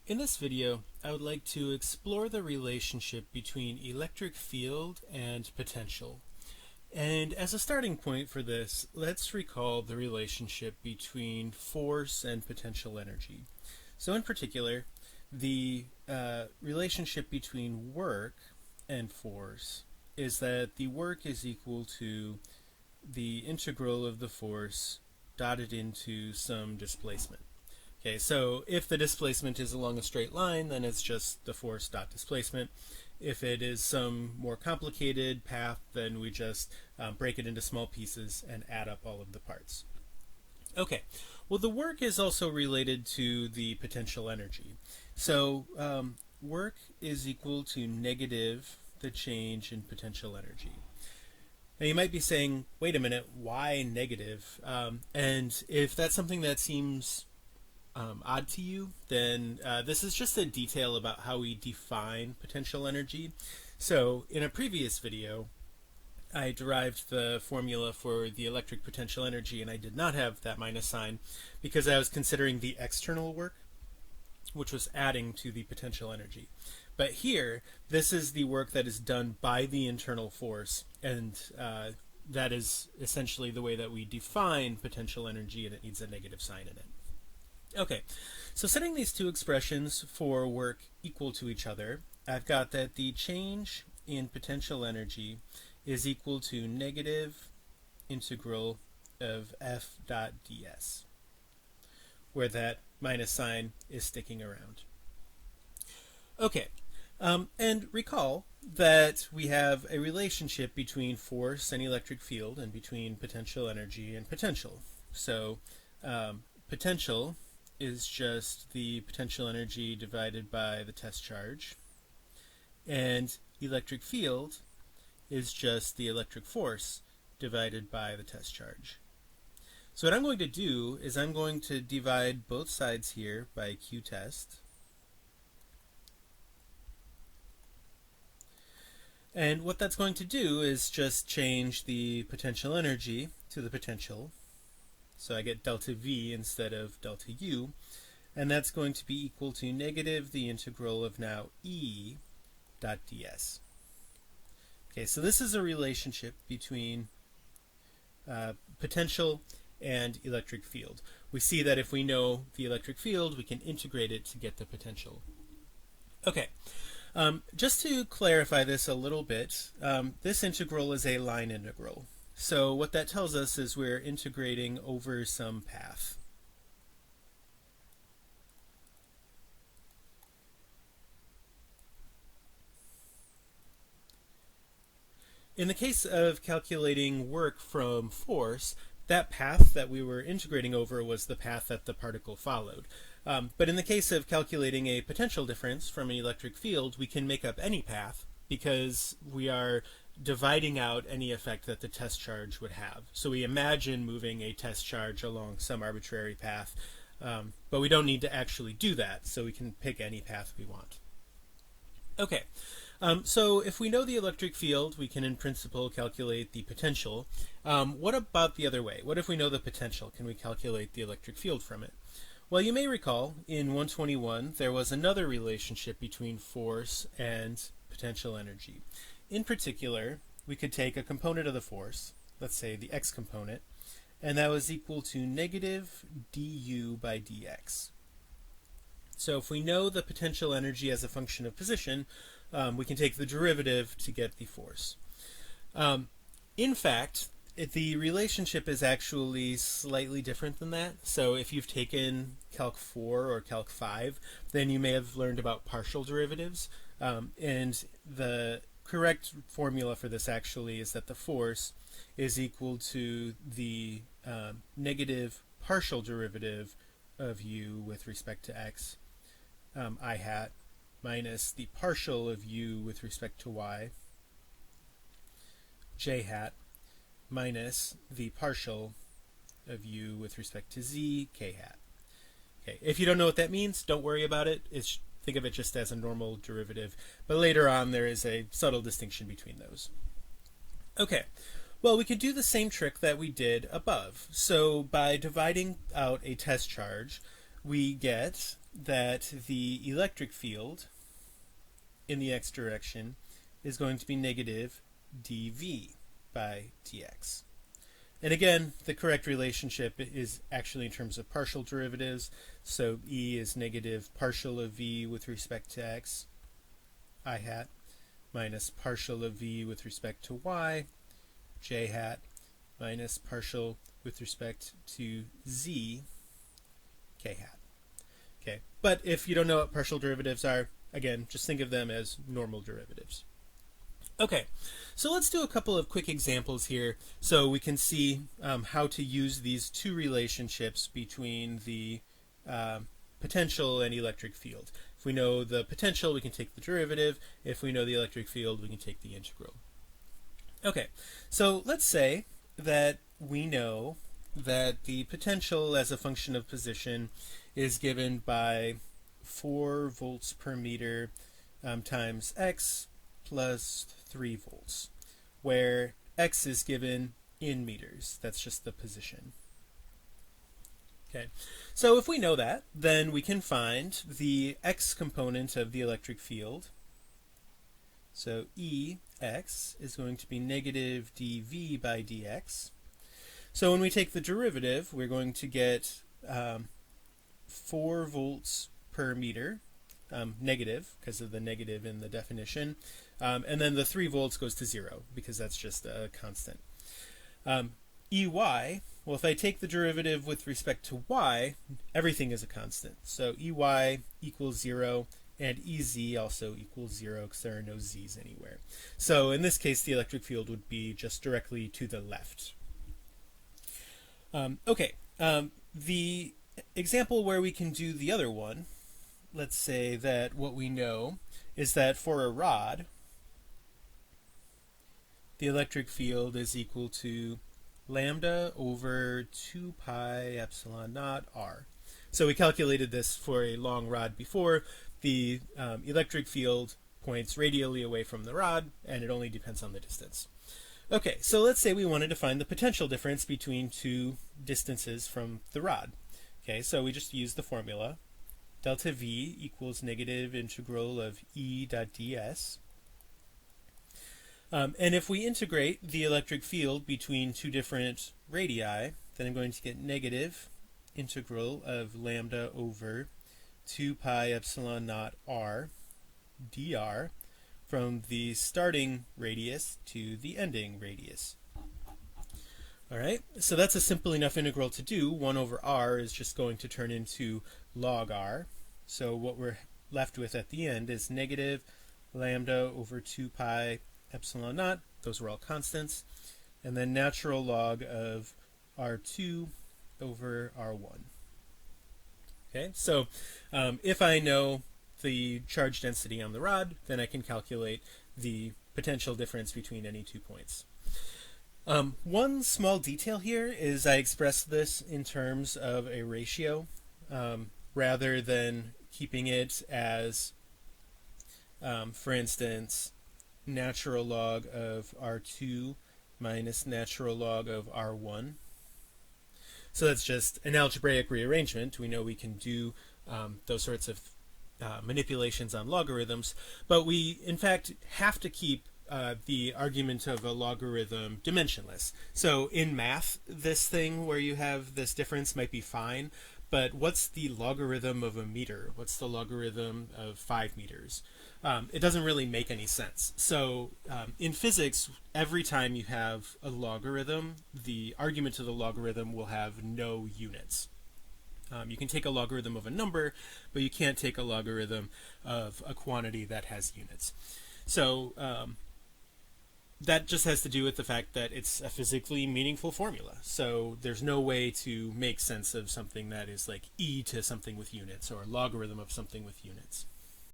In this video, I would like to explore the relationship between electric field and potential. And as a starting point for this, let's recall the relationship between force and potential energy. So in particular, the relationship between work and force is that the work is equal to the integral of the force dotted into some displacement. Okay, so if the displacement is along a straight line, then it's just the force dot displacement. If it is some more complicated path, then we just break it into small pieces and add up all of the parts. Okay, well, the work is also related to the potential energy. So work is equal to negative the change in potential energy. Now you might be saying, wait a minute, why negative? And if that's something that seems odd to you, then this is just a detail about how we define potential energy. So in a previous video, I derived the formula for the electric potential energy, and I did not have that minus sign because I was considering the external work, which was adding to the potential energy. But here, this is the work that is done by the internal force, and that is essentially the way that we define potential energy, and it needs a negative sign in it. Okay, so setting these two expressions for work equal to each other, I've got that the change in potential energy is equal to negative integral of f dot ds, where that minus sign is sticking around. Okay, and recall that we have a relationship between force and electric field and between potential energy and potential. So potential is just the potential energy divided by the test charge, and electric field is just the electric force divided by the test charge. So what I'm going to do is I'm going to divide both sides here by Q test, and what that's going to do is just change the potential energy to the potential. So I get delta V instead of delta U, and that's going to be equal to negative the integral of now E dot ds. Okay, so this is a relationship between potential and electric field. We see that if we know the electric field, we can integrate it to get the potential. Okay, just to clarify this a little bit, this integral is a line integral. So what that tells us is we're integrating over some path. In the case of calculating work from force, that path that we were integrating over was the path that the particle followed. But in the case of calculating a potential difference from an electric field, we can make up any path because we are dividing out any effect that the test charge would have. So we imagine moving a test charge along some arbitrary path, but we don't need to actually do that, so we can pick any path we want. Okay, so if we know the electric field, we can in principle calculate the potential. What about the other way? What if we know the potential? Can we calculate the electric field from it? Well, you may recall in 121 there was another relationship between force and potential energy. In particular, we could take a component of the force, let's say the x component, and that was equal to negative du by dx. So if we know the potential energy as a function of position, we can take the derivative to get the force. In fact, the relationship is actually slightly different than that. So if you've taken Calc 4 or Calc 5, then you may have learned about partial derivatives, and the correct formula for this actually is that the force is equal to the negative partial derivative of u with respect to x, I hat, minus the partial of u with respect to y, j hat, minus the partial of u with respect to z, k hat. Okay, if you don't know what that means, don't worry about it. Think of it just as a normal derivative, but later on there is a subtle distinction between those. Okay, well, we could do the same trick that we did above. So by dividing out a test charge, we get that the electric field in the x direction is going to be negative dv by dx. And again, the correct relationship is actually in terms of partial derivatives. So E is negative partial of V with respect to x, I hat, minus partial of V with respect to y, j hat, minus partial with respect to z, k hat. Okay, but if you don't know what partial derivatives are, again, just think of them as normal derivatives. Okay, so let's do a couple of quick examples here so we can see how to use these two relationships between the potential and electric field. If we know the potential, we can take the derivative. If we know the electric field, we can take the integral. Okay, so let's say that we know that the potential as a function of position is given by 4 volts per meter times x plus 3 volts, where x is given in meters. That's just the position. Okay, so if we know that, then we can find the x component of the electric field. So Ex is going to be negative dv by dx. So when we take the derivative, we're going to get 4 volts per meter, negative, because of the negative in the definition. And then the 3 volts goes to 0, because that's just a constant. Ey, well, if I take the derivative with respect to y, everything is a constant. So Ey equals 0, and Ez also equals 0, because there are no z's anywhere. So in this case, the electric field would be just directly to the left. The example where we can do the other one, let's say that what we know is that for a rod, the electric field is equal to lambda over 2 pi epsilon naught r. So we calculated this for a long rod before. The electric field points radially away from the rod, and it only depends on the distance. Okay, so let's say we wanted to find the potential difference between two distances from the rod. Okay, so we just use the formula. Delta V equals negative integral of E dot ds. And if we integrate the electric field between two different radii, then I'm going to get negative integral of lambda over 2 pi epsilon naught r dr from the starting radius to the ending radius. All right, so that's a simple enough integral to do. 1 over r is just going to turn into log r. So what we're left with at the end is negative lambda over 2 pi epsilon naught. Those were all constants. And then natural log of r2 over r1. Okay, so if I know the charge density on the rod, then I can calculate the potential difference between any 2 points. One small detail here is I express this in terms of a ratio rather than keeping it as, for instance, natural log of r2 minus natural log of r1. So that's just an algebraic rearrangement. We know we can do those sorts of manipulations on logarithms, but we in fact have to keep the argument of a logarithm dimensionless. So in math, this thing where you have this difference might be fine, but what's the logarithm of a meter? What's the logarithm of 5 meters? It doesn't really make any sense. So in physics, every time you have a logarithm, the argument of the logarithm will have no units. You can take a logarithm of a number, but you can't take a logarithm of a quantity that has units. So that just has to do with the fact that it's a physically meaningful formula. So there's no way to make sense of something that is like e to something with units or a logarithm of something with units.